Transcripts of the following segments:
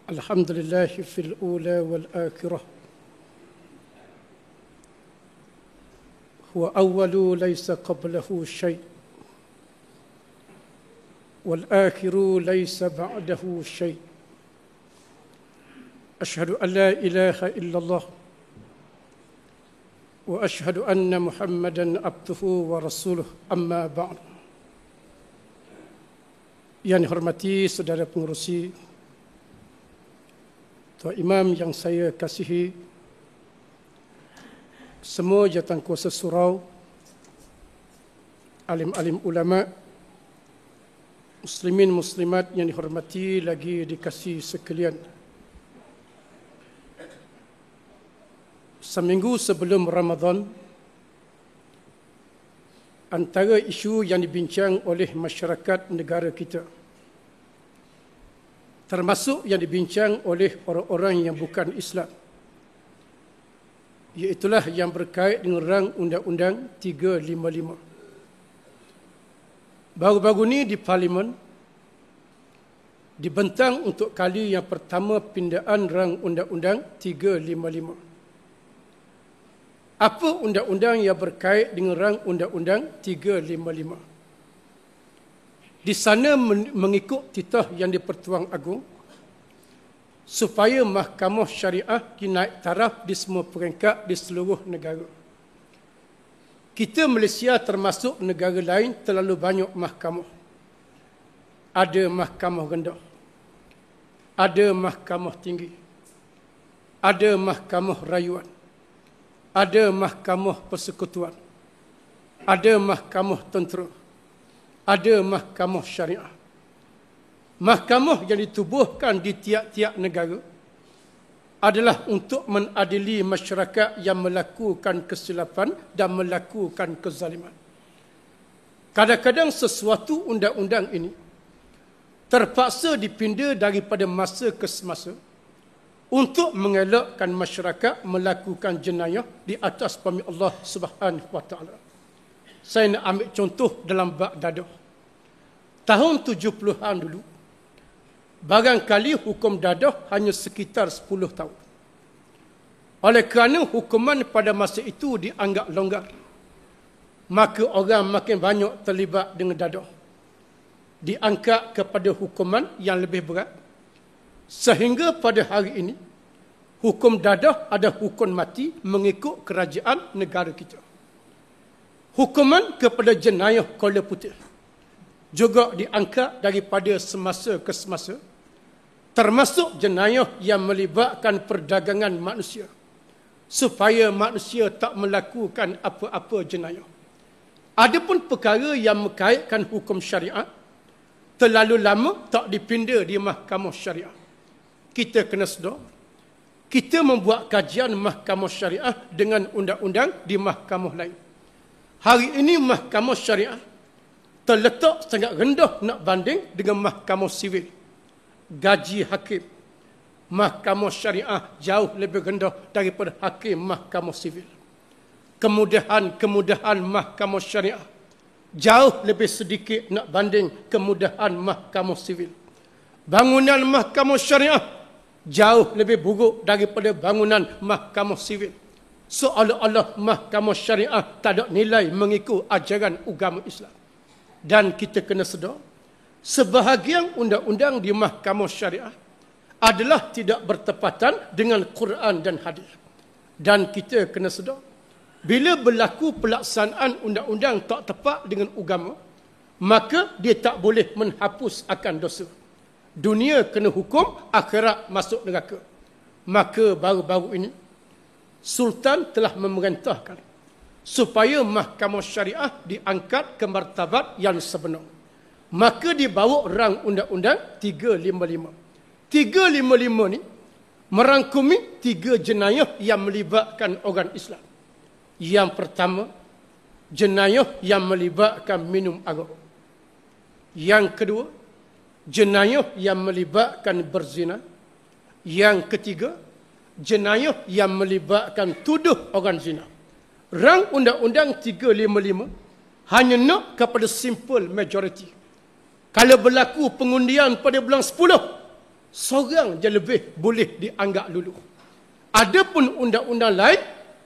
الحمد لله في الأولى والآخرة هو أول ليس قبله شيء والآخر ليس بعده شيء أشهد أن لا إله إلا الله وأشهد أن محمدا عبده ورسوله أما بعد. Yang dihormati saudara pengerusi, Tuan Imam yang saya kasihi, semua jawatankuasa surau, alim-alim ulama, muslimin muslimat yang dihormati lagi dikasihi sekalian. Seminggu sebelum Ramadan, antara isu yang dibincang oleh masyarakat negara kita, termasuk yang dibincang oleh orang-orang yang bukan Islam, iaitulah yang berkait dengan rang Undang-Undang 355. Baru-baru ini di Parlimen dibentang untuk kali yang pertama pindaan rang Undang-Undang 355. Apa undang-undang yang berkait dengan rang Undang-Undang 355? Di sana mengikut titah yang di-Pertuan Agong supaya mahkamah syariah dinaik taraf di semua peringkat di seluruh negara. Kita Malaysia termasuk negara lain terlalu banyak mahkamah. Ada mahkamah rendah, ada mahkamah tinggi, ada mahkamah rayuan, ada mahkamah persekutuan, ada mahkamah tentera, ada mahkamah syariah. Mahkamah yang ditubuhkan di tiap-tiap negara adalah untuk mengadili masyarakat yang melakukan kesilapan dan melakukan kezaliman. Kadang-kadang sesuatu undang-undang ini terpaksa dipinda daripada masa ke semasa untuk mengelakkan masyarakat melakukan jenayah di atas bumi Allah Subhanahu Wa Taala. Saya nak ambil contoh dalam bab dadah. Tahun 70-an dulu, barangkali hukum dadah hanya sekitar 10 tahun. Oleh kerana hukuman pada masa itu dianggap longgar, maka orang makin banyak terlibat dengan dadah. Diangkat kepada hukuman yang lebih berat, sehingga pada hari ini, hukum dadah ada hukum mati mengikut kerajaan negara kita. Hukuman kepada jenayah kola putih juga diangkat daripada semasa ke semasa, termasuk jenayah yang melibatkan perdagangan manusia, supaya manusia tak melakukan apa-apa jenayah. Adapun perkara yang mengkaitkan hukum syariat, terlalu lama tak dipinda di mahkamah syariah. Kita kena sedar, kita membuat kajian mahkamah syariah dengan undang-undang di mahkamah lain. Hari ini mahkamah syariah terletak sangat rendah nak banding dengan mahkamah sivil. Gaji hakim mahkamah syariah jauh lebih rendah daripada hakim mahkamah sivil. Kemudahan mahkamah syariah jauh lebih sedikit nak banding kemudahan mahkamah sivil. Bangunan mahkamah syariah jauh lebih buruk daripada bangunan mahkamah sivil. Seolah-olah mahkamah syariah tak ada nilai mengikut ajaran agama Islam. Dan kita kena sedar, sebahagian undang-undang di mahkamah syariah adalah tidak bertepatan dengan Quran dan hadis. Dan kita kena sedar, bila berlaku pelaksanaan undang-undang tak tepat dengan agama, maka dia tak boleh menghapus akan dosa. Dunia kena hukum, akhirat masuk neraka. Maka baru-baru ini, Sultan telah memerintahkan supaya mahkamah syariah diangkat ke martabat yang sebenar. Maka dibawa rang Undang-Undang 355. 355 ni merangkumi 3 jenayah yang melibatkan orang Islam. Yang pertama, jenayah yang melibatkan minum arak. Yang kedua, jenayah yang melibatkan berzina. Yang ketiga, jenayah yang melibatkan tuduh orang zina. Rang Undang-Undang 355 hanya nak kepada simple majority. Kalau berlaku pengundian pada bulan 10, seorang je lebih boleh dianggap luluh. Adapun undang-undang lain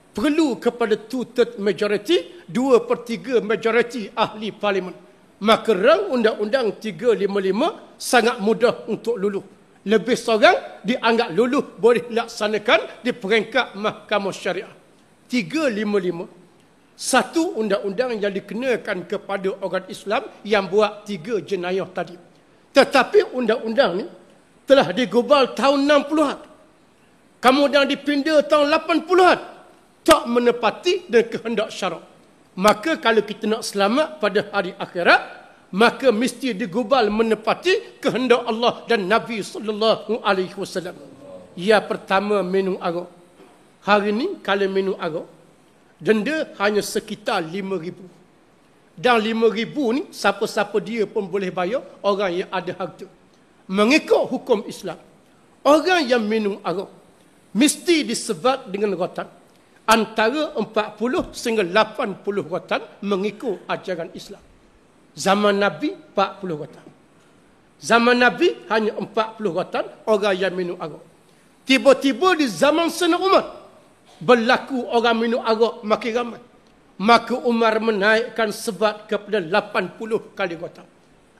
perlu kepada 2/3 majority, 2/3 majority ahli parlimen. Maka rang undang-undang 355 sangat mudah untuk luluh. Lebih seorang dianggap luluh boleh dilaksanakan di peringkat Mahkamah Syariah. 355 satu undang-undang yang dikenakan kepada orang Islam yang buat 3 jenayah tadi. Tetapi undang-undang ni telah digubal tahun 60-an. Kemudian dipinda tahun 80-an. Tak menepati dengan kehendak syarak. Maka kalau kita nak selamat pada hari akhirat, maka mesti digubal menepati kehendak Allah dan Nabi SAW. Yang pertama, minum arak. Hari ni kalau minum arak, denda hanya sekitar 5,000. Dan 5,000 ni, siapa-siapa dia pun boleh bayar, orang yang ada harta. Mengikut hukum Islam, orang yang minum arak mesti disebat dengan rotan. Antara 40 sehingga 80 rotan mengikut ajaran Islam. Zaman Nabi, 40 rotan. Zaman Nabi, hanya 40 rotan orang yang minum arak. Tiba-tiba di zaman Sayyidina Umar, berlaku orang minum arak makin ramai. Maka Umar menaikkan sebat kepada 80 kali rotan.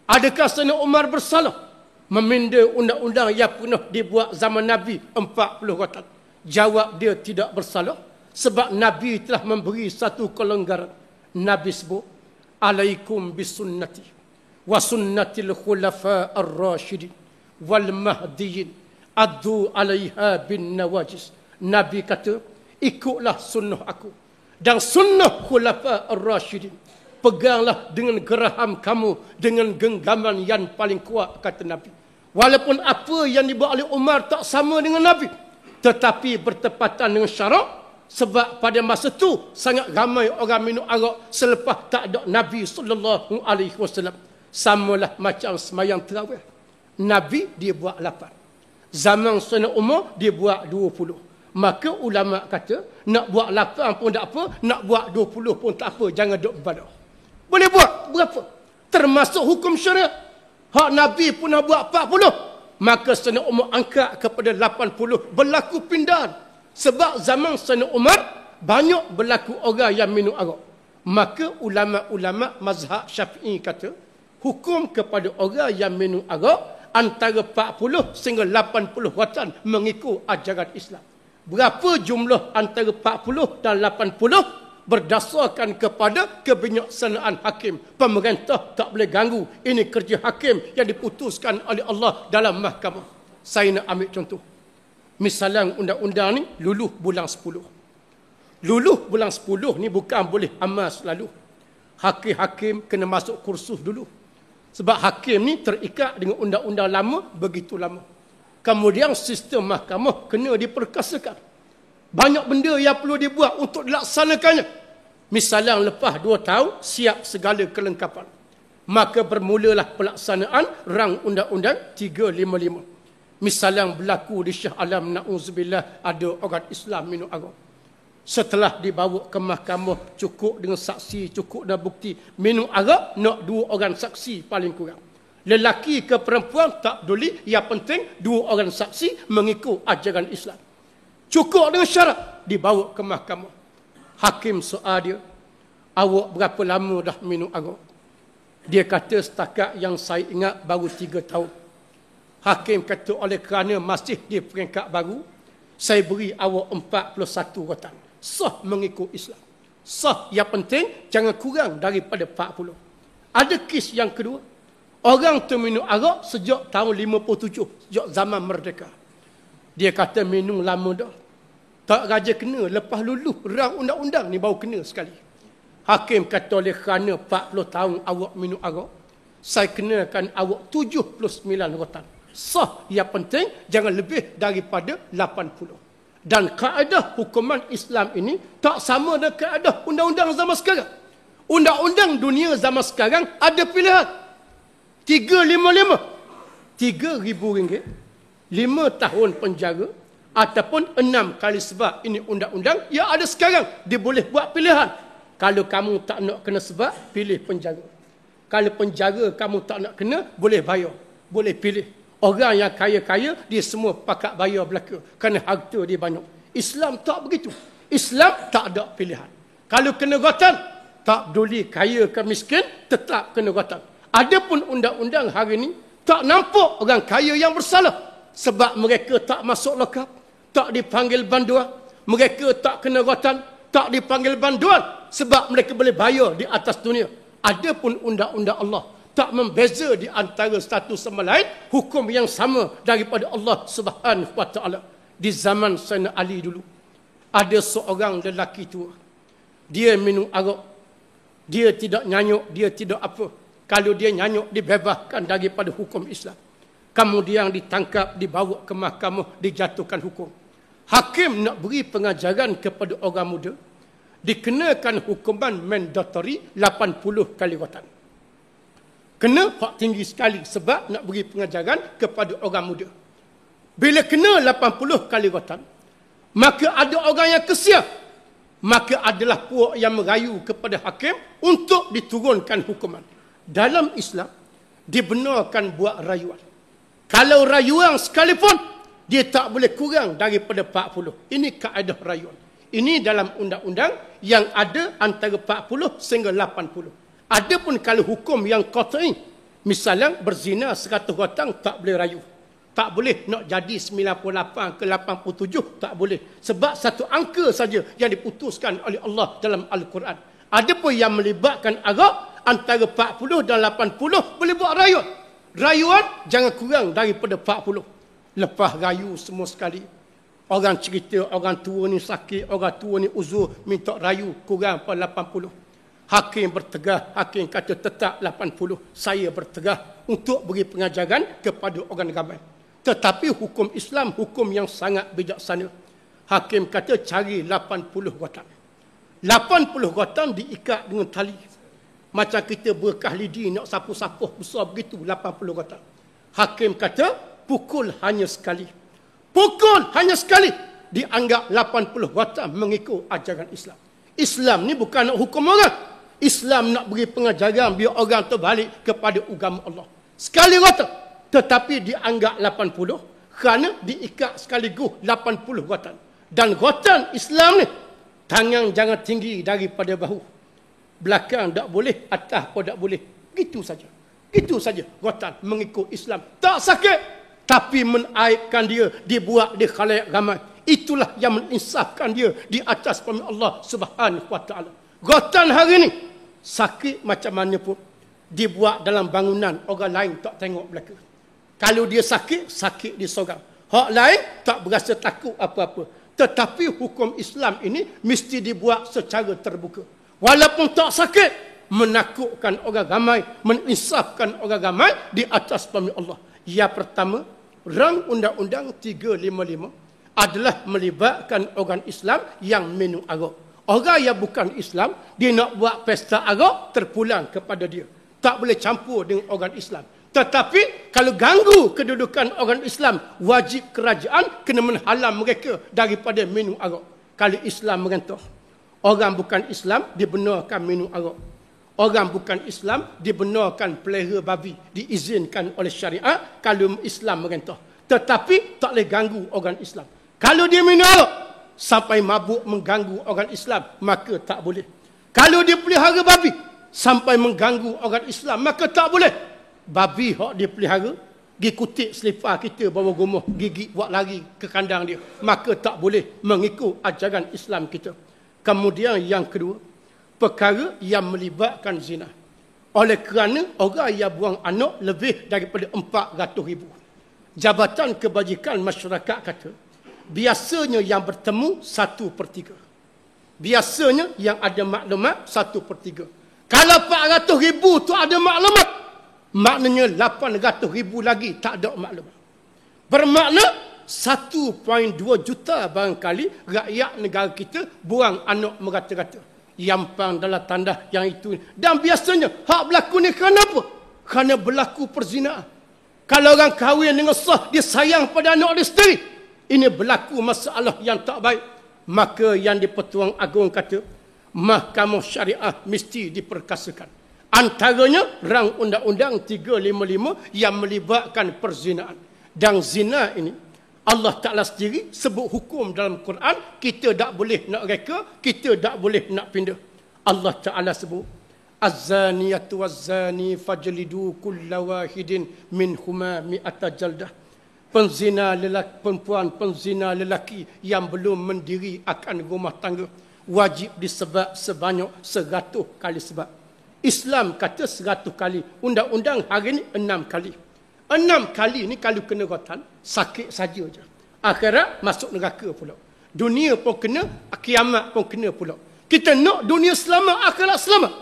Adakah Sayyidina Umar bersalah meminda undang-undang yang pernah dibuat zaman Nabi 40 rotan? Jawab dia tidak bersalah. Sebab Nabi telah memberi satu kelonggaran. Nabi sebut, alaikum bisunnati wa sunnatil khulafa ar-rashidin wal mahdiyin addu alaiha bin nawajis. Nabi kata, ikutlah sunnah aku dan sunnah khulafa ar-rashidin. Peganglah dengan geraham kamu dengan genggaman yang paling kuat, kata Nabi. Walaupun apa yang dibuat oleh Umar tak sama dengan Nabi, tetapi bertepatan dengan syarak. Sebab pada masa tu sangat ramai orang minum arak selepas tak ada Nabi SAW. Samalah macam semayang tarawih. Nabi dia buat 8. Zaman Sayyidina Umar dia buat 20. Maka ulama kata, nak buat 8 pun tak apa, nak buat 20 pun tak apa, jangan duk ibadah. Boleh buat berapa? Termasuk hukum syariat. Hak Nabi pun nak buat 40. Maka Sayyidina Umar angkat kepada 80. Berlaku pindahan. Sebab zaman Sayyidina Umar banyak berlaku orang yang minum arak. Maka ulama-ulama mazhab Syafi'i kata, hukum kepada orang yang minum arak antara 40 sehingga 80 rotan mengikut ajaran Islam. Berapa jumlah antara 40 dan 80 berdasarkan kepada kebijaksanaan hakim. Pemerintah tak boleh ganggu. Ini kerja hakim yang diputuskan oleh Allah dalam mahkamah. Saya nak ambil contoh. Misalnya undang-undang ni luluh bulan 10. Luluh bulan 10 ni bukan boleh amal selalu. Hakim-hakim kena masuk kursus dulu. Sebab hakim ni terikat dengan undang-undang lama begitu lama. Kemudian sistem mahkamah kena diperkasakan. Banyak benda yang perlu dibuat untuk dilaksanakannya. Misalnya lepas 2 tahun siap segala kelengkapan. Maka bermulalah pelaksanaan rang undang-undang 355. Misalnya berlaku di Shah Alam, na'udzubillah, ada orang Islam minum arak. Setelah dibawa ke mahkamah, cukup dengan saksi, cukup dengan bukti. Minum arak, nak 2 orang saksi paling kurang. Lelaki ke perempuan, tak peduli. Yang penting, 2 orang saksi mengikut ajaran Islam. Cukup dengan syarat, dibawa ke mahkamah. Hakim soal dia, awak berapa lama dah minum arak? Dia kata, setakat yang saya ingat baru 3 tahun. Hakim kata, oleh kerana masih di peringkat baru, saya beri awak 41 rotan. Sah mengikut Islam. Sah, yang penting jangan kurang daripada 40. Ada kes yang kedua. Orang tu minum arak sejak tahun 57, sejak zaman merdeka. Dia kata minum lama dah. Tak raja kena, lepas luluh rang undang-undang ni baru kena sekali. Hakim kata, oleh kerana 40 tahun awak minum arak, saya kenakan awak 79 rotan. Sah, yang penting jangan lebih daripada 80. Dan kaedah hukuman Islam ini tak sama dengan kaedah undang-undang zaman sekarang. Undang-undang dunia zaman sekarang ada pilihan. 355, RM3,000, 5 tahun penjara, ataupun 6 kali sebab. Ini undang-undang yang ada sekarang. Dia boleh buat pilihan. Kalau kamu tak nak kena sebab, pilih penjara. Kalau penjara kamu tak nak kena, boleh bayar. Boleh pilih. Orang yang kaya-kaya, dia semua pakat bayar belaka. Kerana harta dia banyak. Islam tak begitu. Islam tak ada pilihan. Kalau kena gotan, tak peduli kaya ke miskin, tetap kena gotan. Adapun undang-undang hari ini, tak nampak orang kaya yang bersalah. Sebab mereka tak masuk lokap, tak dipanggil banduan. Mereka tak kena gotan, tak dipanggil banduan. Sebab mereka boleh bayar di atas dunia. Adapun undang-undang Allah tak membeza di antara satu sama lain, hukum yang sama daripada Allah Subhanahu wa taala. Di zaman Sayyidina Ali dulu, ada seorang lelaki tua. Dia minum arak. Dia tidak nyanyuk, dia tidak apa. Kalau dia nyanyuk, dibebaskan daripada hukum Islam. Kemudian ditangkap, dibawa ke mahkamah, dijatuhkan hukum. Hakim nak beri pengajaran kepada orang muda, dikenakan hukuman mandatory 80 kali rotan. Kena hak tinggi sekali sebab nak beri pengajaran kepada orang muda. Bila kena 80 kali rotan, maka ada orang yang kesian. Maka adalah puak yang merayu kepada hakim untuk diturunkan hukuman. Dalam Islam, dibenarkan buat rayuan. Kalau rayuan sekalipun, dia tak boleh kurang daripada 40. Ini kaedah rayuan. Ini dalam undang-undang yang ada antara 40 sehingga 80. Adapun kalau hukum yang qat'i, misalnya berzina 100 orang tak boleh rayu. Tak boleh nak jadi 98 ke 87, tak boleh. Sebab satu angka saja yang diputuskan oleh Allah dalam Al-Quran. Adapun yang melibatkan arak, antara 40 dan 80 boleh buat rayuan. Rayuan jangan kurang daripada 40. Lepas rayu semua sekali, orang cerita orang tua ni sakit, orang tua ni uzur, minta rayu kurang pada 80. Hakim bertegah, hakim kata tetap 80. Saya bertegah untuk beri pengajaran kepada orang ramai. Tetapi hukum Islam, hukum yang sangat bijaksana. Hakim kata cari 80 rotan. 80 rotan diikat dengan tali. Macam kita berkah lidi nak sapu-sapuh besar begitu, 80 rotan. Hakim kata pukul hanya sekali. Pukul hanya sekali. Dianggap 80 rotan mengikut ajaran Islam. Islam ni bukan nak hukum orang. Islam nak beri pengajaran biar orang terbalik kepada agama Allah. Sekali rotan. Tetapi dianggap 80 kerana diikat sekaligus 80 rotan. Dan rotan Islam ni, tangan jangan tinggi daripada bahu. Belakang tak boleh, atas pun tak boleh. Gitu saja. Gitu saja rotan mengikut Islam. Tak sakit, tapi menaibkan dia, dibuat di khalayak ramai. Itulah yang menginsafkan dia di atas firman Allah Subhanahu wa taala. Rotan hari ni sakit macam mana pun, dibuat dalam bangunan, orang lain tak tengok belakang. Kalau dia sakit, sakit dia seorang. Hak lain tak berasa takut apa-apa. Tetapi hukum Islam ini mesti dibuat secara terbuka. Walaupun tak sakit, menakutkan orang ramai, menginsafkan orang ramai di atas firman Allah. Yang pertama, rang undang-undang 355 adalah melibatkan orang Islam yang minum arak. Orang yang bukan Islam, dia nak buat pesta arak, terpulang kepada dia. Tak boleh campur dengan orang Islam. Tetapi kalau ganggu kedudukan orang Islam, wajib kerajaan kena menghalang mereka daripada minum arak. Kalau Islam merentah, orang bukan Islam dibenarkan minum arak. Orang bukan Islam dibenarkan pelihara babi, diizinkan oleh syariat kalau Islam merentah. Tetapi tak boleh ganggu orang Islam. Kalau dia minum arak sampai mabuk mengganggu orang Islam, maka tak boleh. Kalau dia pelihara babi sampai mengganggu orang Islam, maka tak boleh. Babi hak dia pelihara, pergi kutip selipar kita bawa gumuh, gigit buat lari ke kandang dia, maka tak boleh mengikut ajaran Islam kita. Kemudian yang kedua, perkara yang melibatkan zina. Oleh kerana orang yang buang anak lebih daripada 400,000. Jabatan Kebajikan Masyarakat kata, biasanya yang bertemu 1/3. Biasanya yang ada maklumat 1/3. Kalau 400,000 tu ada maklumat, maknanya 800,000 lagi tak ada maklumat. Bermakna 1.2 juta barangkali rakyat negara kita buang anak merata-rata. Yampang dalam tandas yang itu. Dan biasanya hak berlaku ni kerana apa? Kerana berlaku perzinaan. Kalau orang kahwin dengan sah, dia sayang pada anak dia sendiri, ini berlaku masalah yang tak baik. Maka yang di-Pertuan Agong kata, mahkamah syariah mesti diperkasakan. Antaranya rang undang-undang 355 yang melibatkan perzinahan. Dan zina ini Allah Ta'ala sendiri sebut hukum dalam Quran, kita tak boleh nak reka, kita tak boleh nak pindah. Allah Ta'ala sebut, Az-zaniyatu waz-zani fajlidu kulla wahidin minhuma mi'ata jaldah. Penzina lelaki, perempuan penzina lelaki yang belum mendiri akan rumah tangga wajib disebab sebanyak 100 kali sebab. Islam kata 100 kali, undang-undang hari ni 6 kali. 6 kali ni kalau kena rotan, sakit saja je. Akhirat masuk neraka pula. Dunia pun kena, kiamat pun kena pula. Kita nak dunia selamat, akhirat selamat.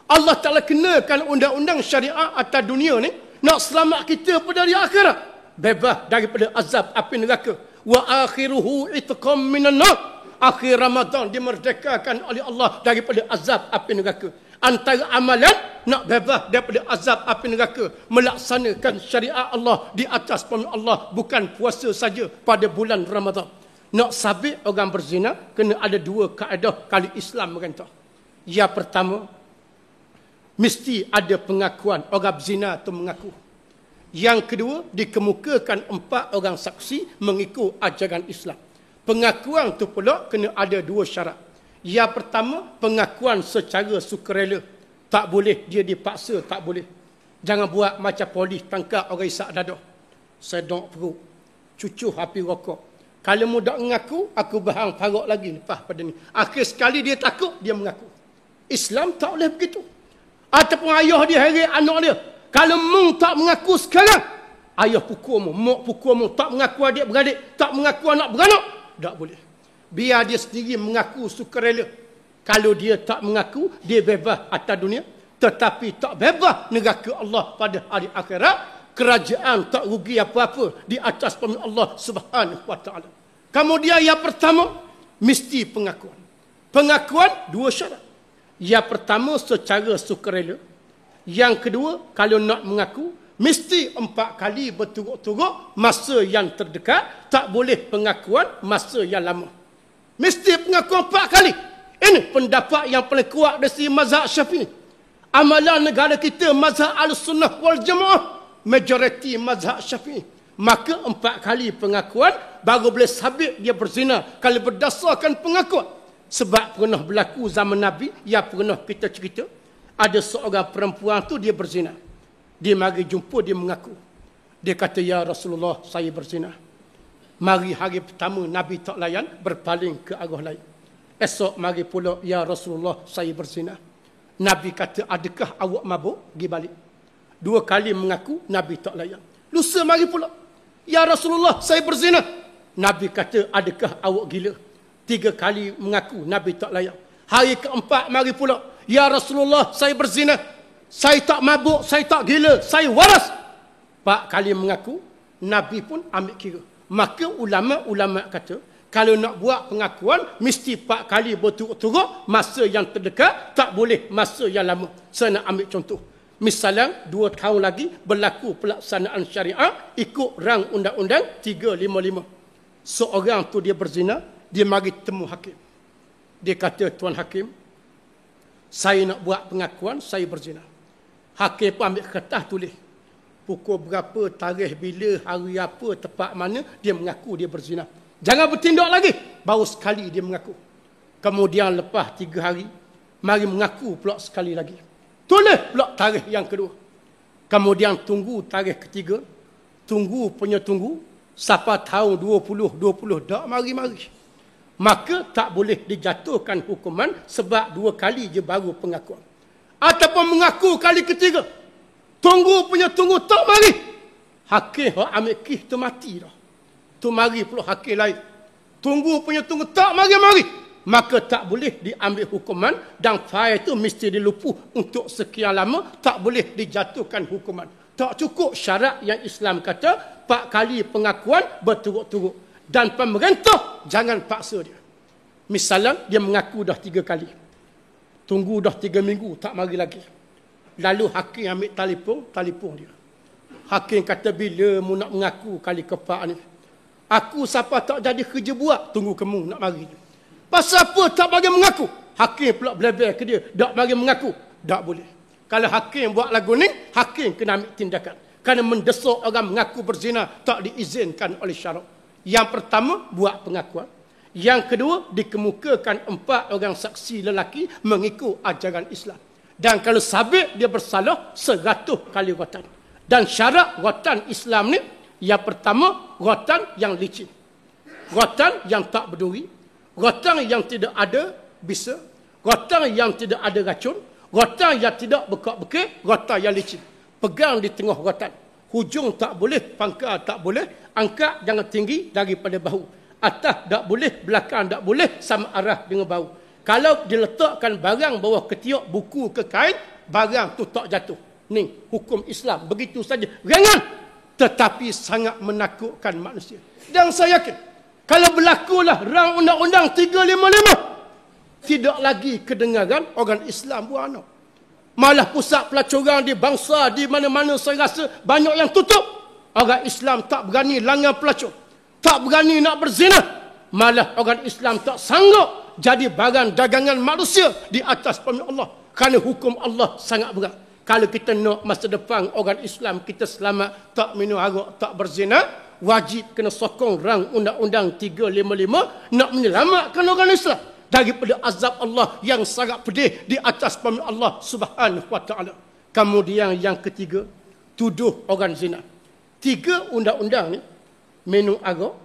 Allah Ta'ala kenakan undang-undang syariat atas dunia ni, nak selamat kita pada hari akhirat. Bebas daripada azab api neraka. Wa akhiruhu itqam minan nar. Akhir Ramadan dimerdekakan oleh Allah daripada azab api neraka. Antara amalan nak bebas daripada azab api neraka, melaksanakan syariat Allah di atas firman Allah, bukan puasa saja pada bulan Ramadan. Nak sabit orang berzina, kena ada 2 kaedah kali Islam merintah. Yang pertama, mesti ada pengakuan orang berzina itu mengaku. Yang kedua, dikemukakan 4 orang saksi mengikut ajaran Islam. Pengakuan itu pula kena ada 2 syarat. Yang pertama, pengakuan secara sukarela. Tak boleh dia dipaksa, tak boleh. Jangan buat macam polis tangkap orang isak dadah. Sedok perut, cucuh api rokok. Kalau mu tak mengaku, aku bahang parok lagi lepas pada ni. Akhir sekali dia takut, dia mengaku. Islam tak boleh begitu. Ataupun ayah dia heret anak dia. Kalau mu tak mengaku sekarang, ayah pukul mu, mak pukul mu, tak mengaku adik-beradik, tak mengaku anak beranak, tak boleh. Biar dia sendiri mengaku sukarela. Kalau dia tak mengaku, dia bebas atas dunia. Tetapi tak bebas neraka Allah pada hari akhirat. Kerajaan tak rugi apa-apa di atas firman Allah Subhanahu wa ta'ala. Kemudian yang pertama, mesti pengakuan. Pengakuan 2 syarat. Yang pertama secara sukarela. Yang kedua, kalau nak mengaku, mesti 4 kali berturut-turut masa yang terdekat. Tak boleh pengakuan masa yang lama. Mesti pengakuan 4 kali. Ini pendapat yang paling kuat dari mazhab Syafi'i. Amalan negara kita mazhab Al-Sunnah wal Jamaah, majoriti mazhab Syafi'i. Maka 4 kali pengakuan baru boleh sabit dia berzina kalau berdasarkan pengakuan. Sebab pernah berlaku zaman Nabi, yang pernah kita cerita, ada seorang perempuan tu dia berzina. Dia mari jumpa, dia mengaku. Dia kata, ya Rasulullah, saya berzina. Mari hari pertama Nabi tak layan, berpaling ke arah lain. Esok mari pula, ya Rasulullah, saya berzina. Nabi kata, adakah awak mabuk? Pergi balik. 2 kali mengaku, Nabi tak layan. Lusa mari pula, ya Rasulullah, saya berzina. Nabi kata, adakah awak gila? 3 kali mengaku, Nabi tak layan. Hari keempat mari pula, ya Rasulullah, saya berzina. Saya tak mabuk, saya tak gila, saya waras. 4 kali mengaku, Nabi pun ambil kira. Maka ulama-ulama kata, kalau nak buat pengakuan, mesti 4 kali berturut-turut masa yang terdekat, tak boleh masa yang lama. Saya nak ambil contoh. Misalnya, 2 tahun lagi berlaku pelaksanaan syariah, ikut rang undang-undang 355. Seorang tu dia berzina, dia mari temu hakim. Dia kata, Tuan Hakim, saya nak buat pengakuan, saya berzina. Hakim pun ambil kertas tulis. Pukul berapa, tarikh bila, hari apa, tempat mana, dia mengaku dia berzina. Jangan bertindak lagi. Baru sekali dia mengaku. Kemudian lepas 3 hari, mari mengaku pula sekali lagi. Tulis pula tarikh yang kedua. Kemudian tunggu tarikh ketiga. Tunggu punya tunggu. Sampai tahun 2020, tak mari-mari. Maka tak boleh dijatuhkan hukuman sebab 2 kali je baru pengakuan. Ataupun mengaku kali ketiga. Tunggu punya tunggu, tak mari. Hakim ambil kis tu mati dah. Tu mari pula hakim lain. Tunggu punya tunggu, tak mari-mari. Maka tak boleh diambil hukuman dan fail itu mesti dilupuh untuk sekian lama, tak boleh dijatuhkan hukuman. Tak cukup syarat yang Islam kata 4 kali pengakuan berturut-turut. Dan pemerintah jangan paksa dia. Misalnya dia mengaku dah 3 kali. Tunggu dah 3 minggu, tak mari lagi. Lalu hakim ambil telefon dia. Hakim kata, bila mu nak mengaku kali keempat ni? Aku siapa tak jadi kerja buat, tunggu kamu nak mari. Pasal apa tak bagi mengaku? Hakim pula belebel ke dia, tak bagi mengaku. Tak boleh. Kalau hakim buat lagu ni, hakim kena ambil tindakan. Kerana mendesak orang mengaku berzina tak diizinkan oleh syarak. Yang pertama, buat pengakuan. Yang kedua, dikemukakan 4 orang saksi lelaki mengikut ajaran Islam. Dan kalau sabit dia bersalah 100 kali rotan. Dan syarat rotan Islam ni, yang pertama, rotan yang licin. Rotan yang tak berduri. Rotan yang tidak ada bisa. Rotan yang tidak ada racun. Rotan yang tidak bekak-bekik. Rotan yang licin. Pegang di tengah rotan. Hujung tak boleh, pangkal tak boleh. Angkat jangan tinggi daripada bahu. Atas tak boleh, belakang tak boleh, sama arah dengan bahu. Kalau diletakkan barang bawah ketiak, buku ke kain, barang tu tak jatuh. Ni hukum Islam. Begitu saja. Ringan. Tetapi sangat menakutkan manusia. Dan saya yakin, kalau berlakulah rang undang-undang 355, tidak lagi kedengaran orang Islam buat anak. Malah pusat pelacuran di bangsa, di mana-mana saya rasa banyak yang tutup. Orang Islam tak berani langgar pelacur. Tak berani nak berzina. Malah orang Islam tak sanggup jadi barang dagangan manusia di atas firman Allah. Kerana hukum Allah sangat berat. Kalau kita nak masa depan orang Islam kita selamat, tak minum arak, tak berzina, wajib kena sokong rang undang-undang 355 nak menyelamatkan orang Islam daripada azab Allah yang sangat pedih di atas firman Allah Subhanahu wa taala. Kemudian yang ketiga, tuduh orang zina. 3 undang-undang ni, minum arak,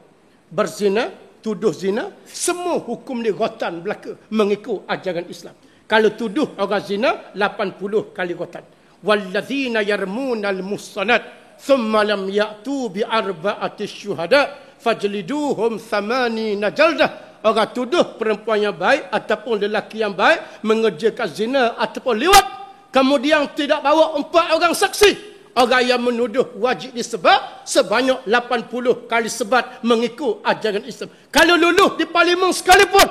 berzina, tuduh zina, semua hukum dia rotan belaka mengikut ajaran Islam. Kalau tuduh orang zina 80 kali rotan. Walladzina yarmunal muhsanat thumma lam ya'tu bi arba'ati syuhada fajliduhum 8 jaldah. Orang tuduh perempuan yang baik ataupun lelaki yang baik mengerjakan zina ataupun liwat, kemudian tidak bawa 4 orang saksi. Orang yang menuduh wajib disebat sebanyak 80 kali sebat mengikut ajaran Islam. Kalau luluh di parlimen sekalipun,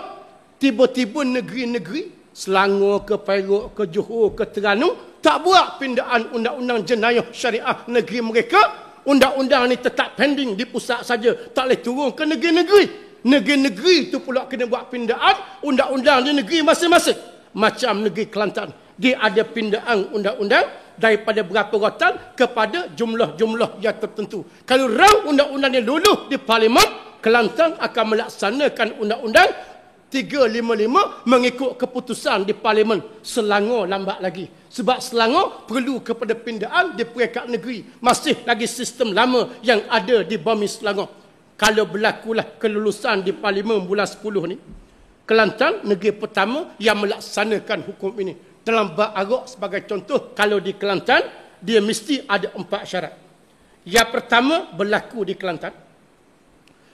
tiba-tiba negeri-negeri Selangor ke Perak ke Johor ke Terengganu tak buat pindaan undang-undang jenayah syariah negeri mereka. Undang-undang ni tetap pending di pusat saja, tak boleh turun ke negeri-negeri. Negeri-negeri itu pula kena buat pindaan undang-undang di negeri masing-masing. Macam negeri Kelantan, dia ada pindaan undang-undang daripada berapa rotan kepada jumlah-jumlah yang tertentu. Kalau rang undang-undang yang luluh di Parlimen, Kelantan akan melaksanakan undang-undang 355 mengikut keputusan di Parlimen. Selangor lambat lagi. Sebab Selangor perlu kepada pindaan di peringkat negeri. Masih lagi sistem lama yang ada di bumi Selangor. Kalau berlakulah kelulusan di Parlimen bulan 10 ni, Kelantan negeri pertama yang melaksanakan hukum ini. Dalam bab arak sebagai contoh, kalau di Kelantan, dia mesti ada 4 syarat. Yang pertama, berlaku di Kelantan.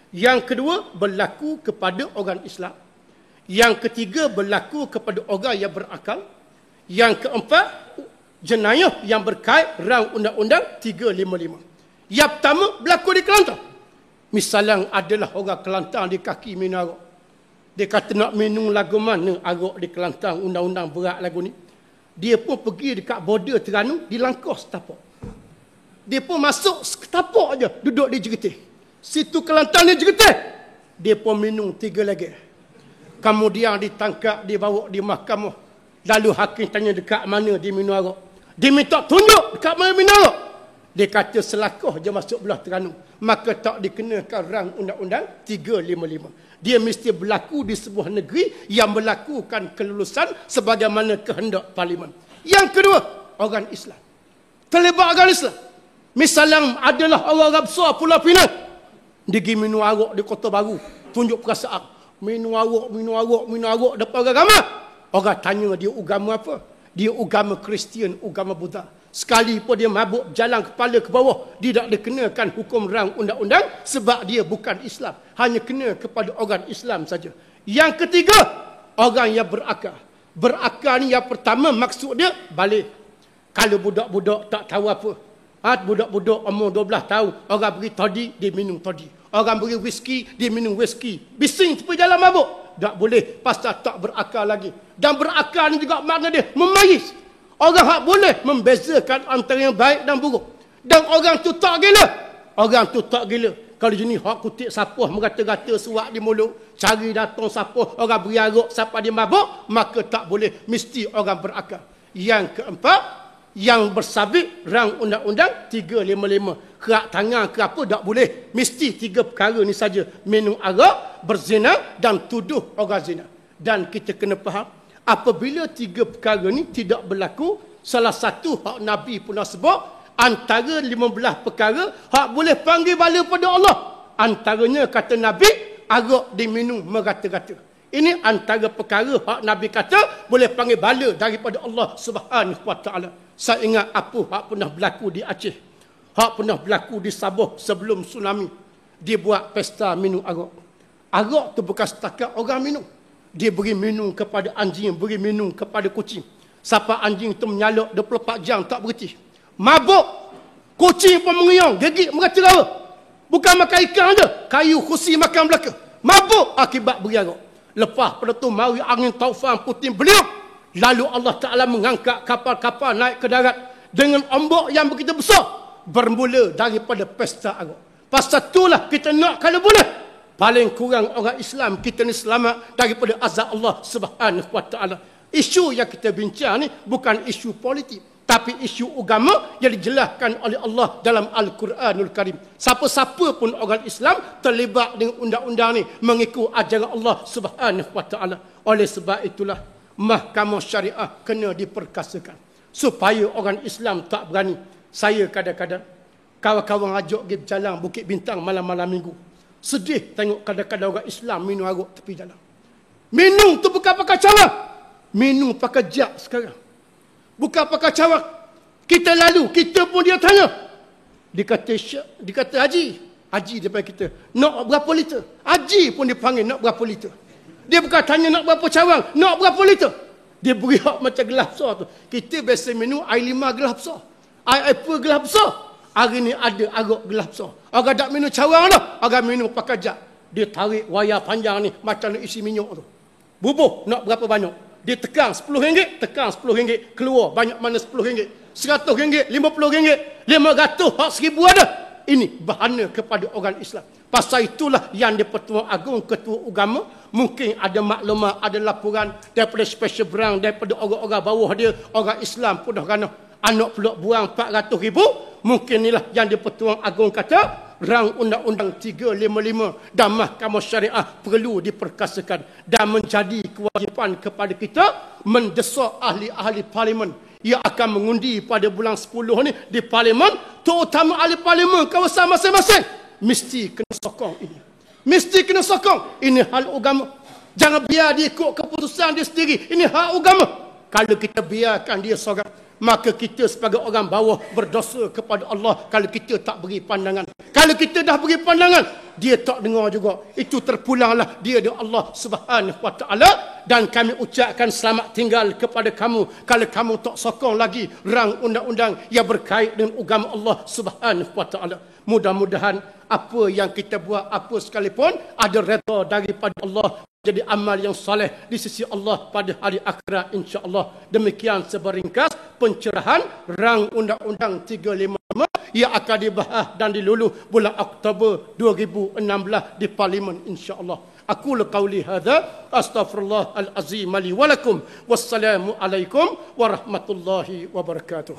Yang kedua, berlaku kepada orang Islam. Yang ketiga, berlaku kepada orang yang berakal. Yang keempat, jenayah yang berkait rang undang-undang 355. Yang pertama, berlaku di Kelantan. Misalnya adalah orang Kelantan di kaki minum arak. Dia kata nak minum lagu mana arak di Kelantan, undang-undang berat lagu ni. Dia pun pergi dekat border Terengganu, di langkah setapak. Dia pun masuk setapak aja, duduk di Jegetih. Situ Kelantan di Jegetih. Dia pun minum 3 lagi. Kemudian ditangkap, dibawa di mahkamah. Lalu hakim tanya dekat mana dia minum arak. Dia minta tunjuk dekat mana minum arak. Dia kata selakah je masuk belah Terengganu. Maka tak dikenakan rang undang-undang 355. Dia mesti berlaku di sebuah negeri yang melakukan kelulusan sebagaimana kehendak Parlimen. Yang kedua, orang Islam. Terlibat orang Islam. Misalnya adalah orang besar Pulau Pinang. Dia pergi minum arak di Kota Baru. Tunjuk perasaan. Minum arak depan orang ramai. Orang tanya dia agama apa? Dia agama Kristian, agama Buddha. Sekali pun dia mabuk jalan kepala ke bawah, dia tak dikenakan hukum rang undang-undang sebab dia bukan Islam. Hanya kena kepada orang Islam saja. Yang ketiga, orang yang berakal. Berakal ni yang pertama maksud dia balik. Kalau budak-budak tak tahu apa. Budak-budak umur 12 tahun, orang beri toddy, dia minum toddy. Orang beri whisky, dia minum whisky. Bising tepi jalan mabuk. Tak boleh, pasal tak berakal lagi. Dan berakal ni juga makna dia memayis. Orang hak boleh membezakan antara yang baik dan buruk. Dan orang tu tak gila. Orang tu tak gila. Kalau jenis hak kutik sapuh, merata-rata suak di mulut, cari datang sapuh, orang beri arak, siapa dia mabuk, maka tak boleh. Mesti orang berakal. Yang keempat, yang bersabit rang undang-undang 355. Kerak tangan ke apa tak boleh. Mesti 3 perkara ni saja. Minum arak, berzina dan tuduh orang zina. Dan kita kena faham, apabila 3 perkara ni tidak berlaku, salah satu hak Nabi pun dah sebut, antara 15 perkara hak boleh panggil bala pada Allah. Antaranya kata Nabi, arak diminum merata-rata. Ini antara perkara hak Nabi kata boleh panggil bala daripada Allah Subhanahu Wa Taala. Saya ingat apa hak pernah berlaku di Aceh. Hak pernah berlaku di Sabah sebelum tsunami. Dia buat pesta minum arak. Arak tu bukan setakat orang minum. Dia beri minum kepada anjing, beri minum kepada kucing. Siapa anjing tu menyalak 24 jam tak berhenti. Mabuk. Kucing pun mengiang, gigit merata-rata. Bukan makan ikan je, kayu kursi makan belaka. Mabuk akibat beri arak. Lepas pada tu mari angin taufan puting beliung. Lalu Allah Ta'ala mengangkat kapal-kapal naik ke darat dengan ombak yang begitu besar. Bermula daripada pesta arak. Pasal itulah kita nak kalau boleh, paling kurang orang Islam kita ni selamat daripada azab Allah Subhanahu Wa Taala. Isu yang kita bincang ni bukan isu politik, tapi isu agama yang dijelaskan oleh Allah dalam Al-Quranul Karim. Siapa-siapa pun orang Islam terlibat dengan undang-undang ni mengikut ajaran Allah Subhanahu Wa Taala. Oleh sebab itulah mahkamah syariah kena diperkasakan supaya orang Islam tak berani. Saya kadang-kadang kawan-kawan ajak pergi berjalan Bukit Bintang malam-malam minggu. Sedih tengok kadang-kadang orang Islam minum arak tepi jalan. Minum tu bukan pakai cawang. Minum pakai jak sekarang. Bukan pakai cawang. Kita lalu, kita pun dia tanya. Dia kata Haji. Haji dia panggil kita. Nak berapa liter? Haji pun dia panggil nak berapa liter. Dia bukan tanya nak berapa cawang. Nak berapa liter? Dia beri hak macam gelas besar tu. Kita biasa minum air 5 gelas besar. Air apa gelas besar? Hari ni ada arak gelas besar. Orang tak minum cawang dah. Orang minum pakai jak. Dia tarik wayar panjang ni macam nak isi minyak tu. Bubuh nak berapa banyak? Dia tekan RM10, tekan RM10. Keluar banyak mana RM10. RM100, RM50, RM500, hak RM1000 ada. Ini bahana kepada orang Islam. Pasal itulah yang di-Pertuan Agong Ketua Agama mungkin ada maklumat, ada laporan daripada special branch, daripada orang-orang bawah dia, orang Islam pun dah kena anak peluk buang 400,000. Mungkin inilah yang di-Pertuan Agong kata rang undang-undang 355 dan mahkamah syariah perlu diperkasakan dan menjadi kewajipan kepada kita mendesak ahli-ahli parlimen yang akan mengundi pada bulan 10 ni di parlimen, terutama ahli parlimen kawasan masing-masing, mesti kena sokong ini. Mesti kena sokong. Ini hal agama. Jangan biar dia ikut keputusan dia sendiri. Ini hak agama. Kalau kita biarkan dia seorang, maka kita sebagai orang bawah berdosa kepada Allah kalau kita tak beri pandangan. Kalau kita dah beri pandangan, dia tak dengar juga. Itu terpulanglah dia dengan Allah Subhanahu Wa Taala. Dan kami ucapkan selamat tinggal kepada kamu kalau kamu tak sokong lagi rang undang-undang yang berkait dengan agama Allah Subhanahu Wa Taala. Mudah-mudahan apa yang kita buat, apa sekalipun, ada redha daripada Allah, jadi amal yang soleh di sisi Allah pada hari akhirat insya-Allah. Demikian seberingkas pencerahan rang undang-undang 355 yang akan dibahas dan diluluh bulan Oktober 2016 di parlimen insya-Allah. Aku qauli hadza astaghfirullahalazim li wa lakum. Wassalamu alaikum warahmatullahi wabarakatuh.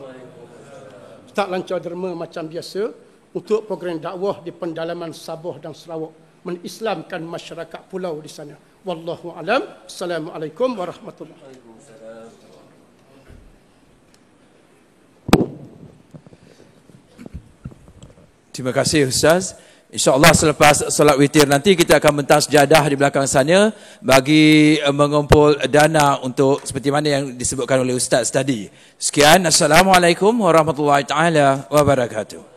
Tak lancar derma macam biasa untuk program dakwah di pendalaman Sabah dan Sarawak, mengislamkan masyarakat pulau di sana. Wallahu alam. Assalamualaikum warahmatullahi wabarakatuh. Terima kasih Ustaz. InsyaAllah selepas solat witir nanti kita akan mentas sejadah di belakang sana bagi mengumpul dana untuk seperti mana yang disebutkan oleh Ustaz tadi. Sekian. Assalamualaikum warahmatullahi taala wabarakatuh.